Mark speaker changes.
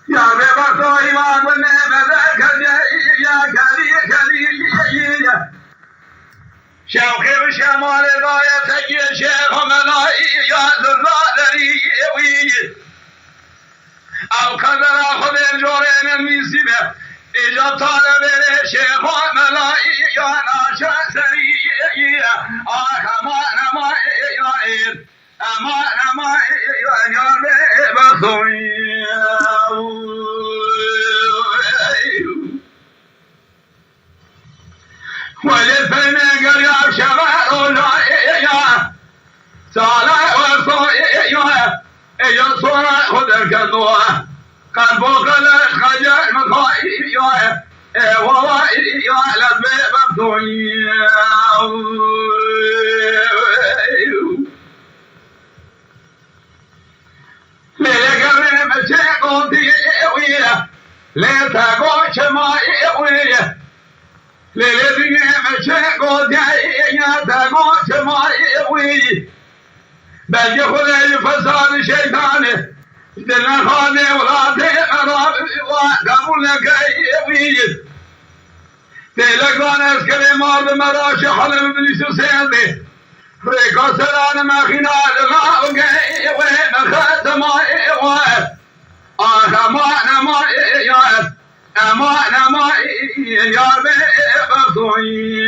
Speaker 1: یا به بخشای ما و نبذر کجایی یا کلی شوقی و شمال غایتکی شیخ و ملایی یا زرادری وی او قدر خود جورین میسیبه ایجا طالبه شیخ و ملایی یا ناشتری اما یا اید اما یا به بخوی ولی فنگر یا شبه اولایا ساله و سویا ایجا سوره خودر کدوه قلب و قلق خجر مخایی یا ووایی یا لبه بخوی لیگره بچه قوتی ویه لیتا گوچ مایی ویه لیلی دیگه بچه قوتی یا گوچ مایی ویه بلکه خدای فساد شیطانه دل نخواده ولاده قرار و قبول نکایی ویه تیلگان از کلمات مراش حلم بلیسو سینده فريقو سلام ما خنا لغا و نخاتم و امان ما يا به بطوي